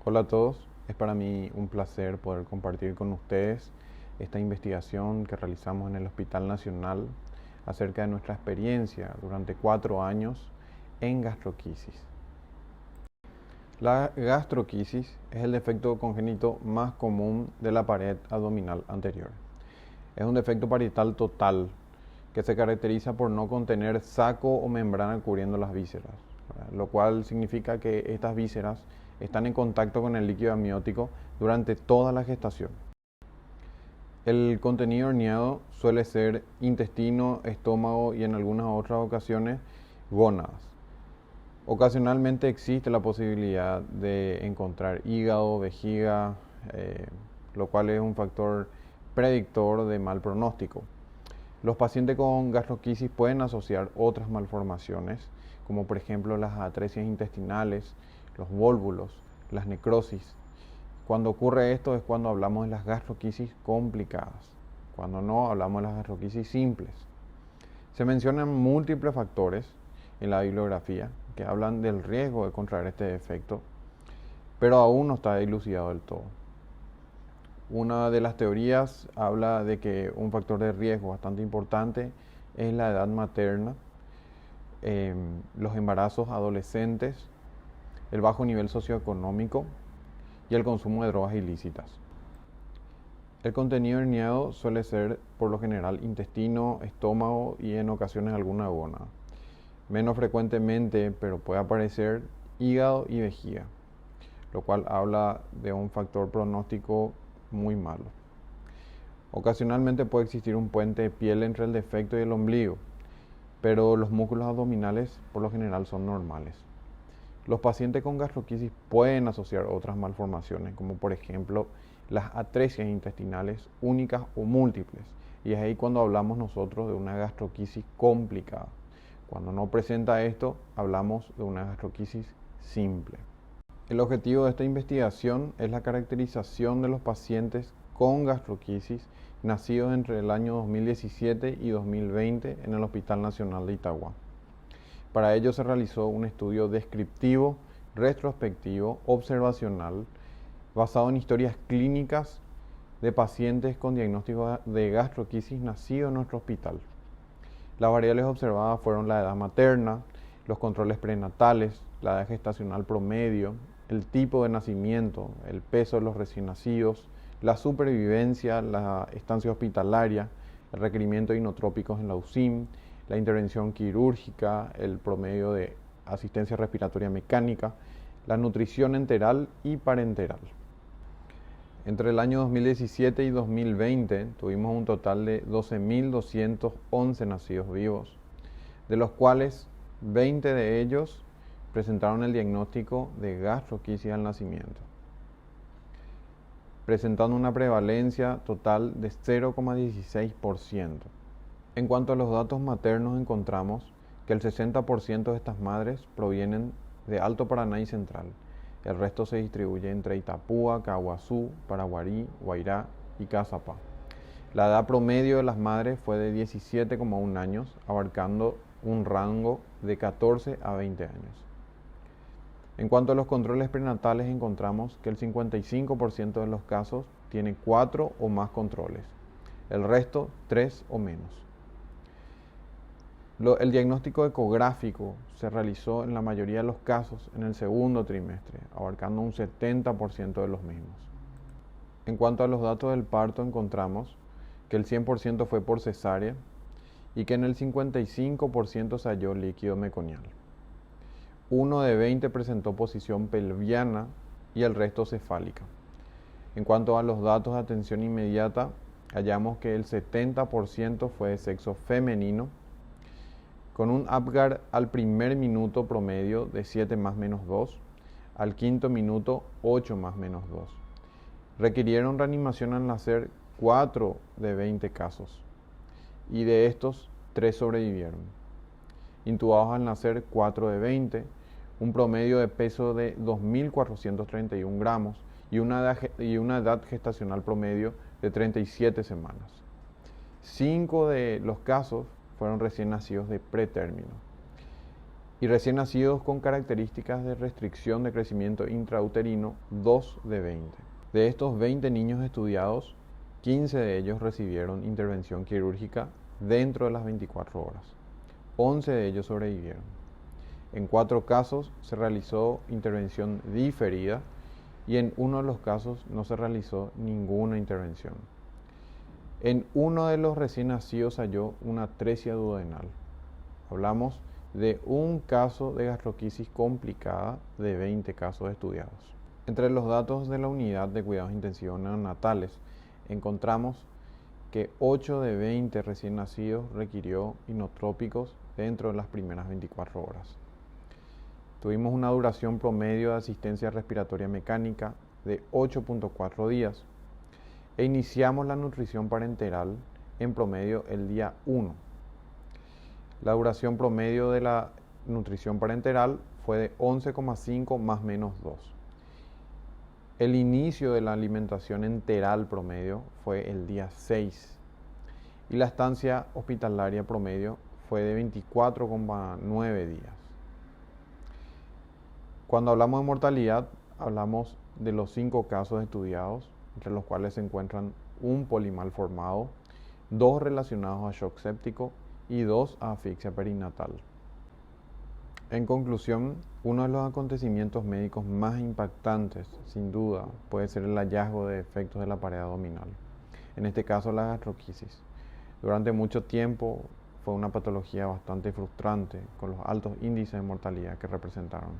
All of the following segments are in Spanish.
Hola a todos, es para mí un placer poder compartir con ustedes esta investigación que realizamos en el Hospital Nacional acerca de nuestra experiencia durante 4 años en gastroquisis. La gastroquisis es el defecto congénito más común de la pared abdominal anterior. Es un defecto parietal total que se caracteriza por no contener saco o membrana cubriendo las vísceras, ¿verdad? Lo cual significa que estas vísceras están en contacto con el líquido amniótico durante toda la gestación. El contenido herniado suele ser intestino, estómago y en algunas otras ocasiones gónadas. Ocasionalmente existe la posibilidad de encontrar hígado, vejiga, lo cual es un factor predictor de mal pronóstico. Los pacientes con gastroquisis pueden asociar otras malformaciones, como por ejemplo las atresias intestinales, los vólvulos, las necrosis. Cuando ocurre esto es cuando hablamos de las gastroquisis complicadas. Cuando no, hablamos de las gastroquisis simples. Se mencionan múltiples factores en la bibliografía que hablan del riesgo de contraer este defecto, pero aún no está dilucidado del todo. Una de las teorías habla de que un factor de riesgo bastante importante es la edad materna, los embarazos adolescentes, el bajo nivel socioeconómico y el consumo de drogas ilícitas. El contenido herniado suele ser por lo general intestino, estómago y en ocasiones alguna gónada. Menos frecuentemente, pero puede aparecer hígado y vejiga, lo cual habla de un factor pronóstico muy malo. Ocasionalmente puede existir un puente de piel entre el defecto y el ombligo, pero los músculos abdominales por lo general son normales. Los pacientes con gastroquisis pueden asociar otras malformaciones, como por ejemplo las atresias intestinales únicas o múltiples, y es ahí cuando hablamos nosotros de una gastroquisis complicada. Cuando no presenta esto, hablamos de una gastroquisis simple. El objetivo de esta investigación es la caracterización de los pacientes con gastroquisis nacidos entre el año 2017 y 2020 en el Hospital Nacional de Itagua. Para ello se realizó un estudio descriptivo, retrospectivo, observacional, basado en historias clínicas de pacientes con diagnóstico de gastroquisis nacidos en nuestro hospital. Las variables observadas fueron la edad materna, los controles prenatales, la edad gestacional promedio, el tipo de nacimiento, el peso de los recién nacidos, la supervivencia, la estancia hospitalaria, el requerimiento de inotrópicos en la UCIM, la intervención quirúrgica, el promedio de asistencia respiratoria mecánica, la nutrición enteral y parenteral. Entre el año 2017 y 2020 tuvimos un total de 12.211 nacidos vivos, de los cuales 20 de ellos presentaron el diagnóstico de gastroquisis al nacimiento, presentando una prevalencia total de 0,16%. En cuanto a los datos maternos, encontramos que el 60% de estas madres provienen de Alto Paraná y Central. El resto se distribuye entre Itapúa, Caguazú, Paraguarí, Guairá y Cazapá. La edad promedio de las madres fue de 17,1 años, abarcando un rango de 14 a 20 años. En cuanto a los controles prenatales, encontramos que el 55% de los casos tiene 4 o más controles, el resto 3 o menos. El diagnóstico ecográfico se realizó en la mayoría de los casos en el segundo trimestre, abarcando un 70% de los mismos. En cuanto a los datos del parto, encontramos que el 100% fue por cesárea y que en el 55% se halló líquido meconial. 1 de 20 presentó posición pelviana y el resto cefálica. En cuanto a los datos de atención inmediata, hallamos que el 70% fue de sexo femenino, con un Apgar al primer minuto promedio de 7 más menos 2, al quinto minuto 8 más menos 2. Requirieron reanimación al nacer 4 de 20 casos, y de estos 3 sobrevivieron. Intubados al nacer 4 de 20, un promedio de peso de 2.431 gramos y una edad gestacional promedio de 37 semanas. 5 de los casos fueron recién nacidos de pretérmino. y recién nacidos con características de restricción de crecimiento intrauterino, 2 de 20. De estos 20 niños estudiados, 15 de ellos recibieron intervención quirúrgica dentro de las 24 horas. 11 de ellos sobrevivieron. En 4 casos se realizó intervención diferida y en uno de los casos no se realizó ninguna intervención. En uno de los recién nacidos halló una atresia duodenal. Hablamos de un caso de gastroquisis complicada de 20 casos estudiados. Entre los datos de la unidad de cuidados intensivos neonatales encontramos que 8 de 20 recién nacidos requirió inotrópicos dentro de las primeras 24 horas. Tuvimos una duración promedio de asistencia respiratoria mecánica de 8.4 días e iniciamos la nutrición parenteral en promedio el día 1. La duración promedio de la nutrición parenteral fue de 11,5 más menos 2. El inicio de la alimentación enteral promedio fue el día 6 y la estancia hospitalaria promedio fue de 24,9 días. Cuando hablamos de mortalidad, hablamos de los 5 casos estudiados, entre los cuales se encuentran un polimal formado, 2 relacionados a shock séptico y 2 a asfixia perinatal. En conclusión, uno de los acontecimientos médicos más impactantes, sin duda, puede ser el hallazgo de defectos de la pared abdominal, en este caso la gastroquisis. Durante mucho tiempo fue una patología bastante frustrante, con los altos índices de mortalidad que representaron.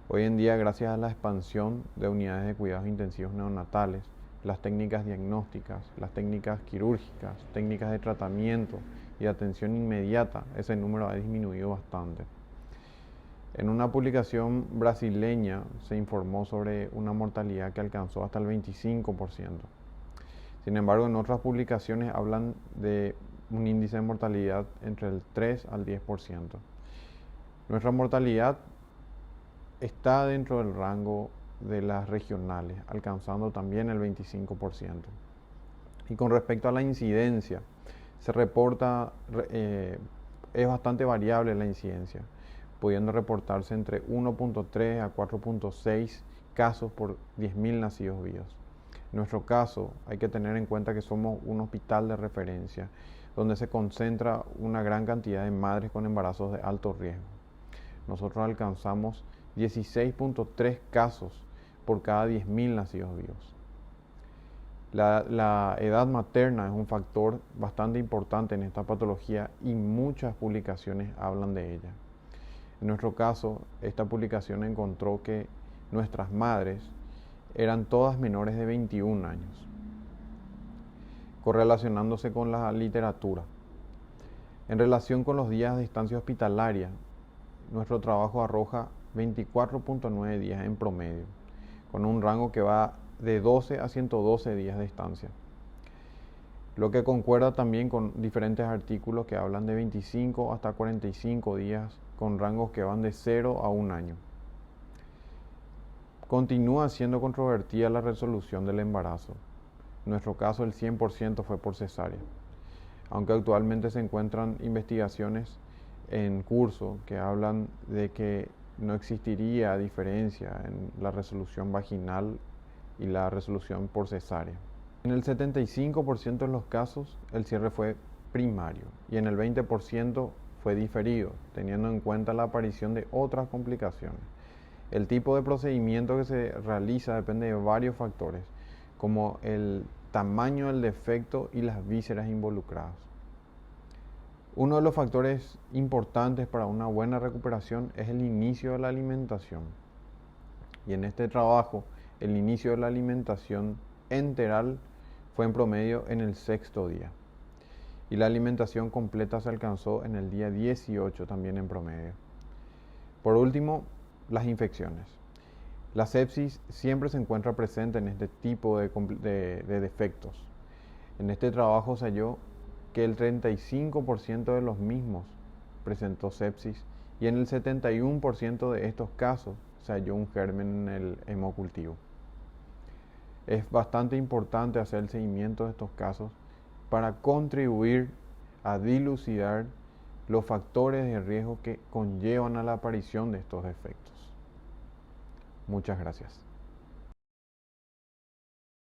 Hoy en día, gracias a la expansión de unidades de cuidados intensivos neonatales, las técnicas diagnósticas, las técnicas quirúrgicas, técnicas de tratamiento y de atención inmediata, ese número ha disminuido bastante. En una publicación brasileña se informó sobre una mortalidad que alcanzó hasta el 25%. Sin embargo, en otras publicaciones hablan de un índice de mortalidad entre el 3 al 10%. Nuestra mortalidad está dentro del rango de las regionales, alcanzando también el 25%. Y con respecto a la incidencia, se reporta, es bastante variable la incidencia, pudiendo reportarse entre 1.3 a 4.6 casos por 10.000 nacidos vivos. En nuestro caso, hay que tener en cuenta que somos un hospital de referencia, donde se concentra una gran cantidad de madres con embarazos de alto riesgo. Nosotros alcanzamos 16.3 casos por cada 10.000 nacidos vivos. La edad materna es un factor bastante importante en esta patología y muchas publicaciones hablan de ella. En nuestro caso, esta publicación encontró que nuestras madres eran todas menores de 21 años, correlacionándose con la literatura. En relación con los días de estancia hospitalaria, nuestro trabajo arroja 24.9 días en promedio, con un rango que va de 12 a 112 días de estancia, lo que concuerda también con diferentes artículos que hablan de 25 hasta 45 días, con rangos que van de 0 a 1 año. Continúa siendo controvertida la resolución del embarazo. En nuestro caso, el 100% fue por cesárea, aunque actualmente se encuentran investigaciones en curso que hablan de que no existiría diferencia en la resolución vaginal y la resolución por cesárea. En el 75% de los casos, el cierre fue primario y en el 20% fue diferido, teniendo en cuenta la aparición de otras complicaciones. El tipo de procedimiento que se realiza depende de varios factores, como el tamaño del defecto y las vísceras involucradas. Uno de los factores importantes para una buena recuperación es el inicio de la alimentación. Y en este trabajo, el inicio de la alimentación enteral fue en promedio en el 6º día. Y la alimentación completa se alcanzó en el día 18 también en promedio. Por último, las infecciones. La sepsis siempre se encuentra presente en este tipo de defectos. En este trabajo se halló que el 35% de los mismos presentó sepsis y en el 71% de estos casos se halló un germen en el hemocultivo. Es bastante importante hacer el seguimiento de estos casos para contribuir a dilucidar los factores de riesgo que conllevan a la aparición de estos defectos. Muchas gracias.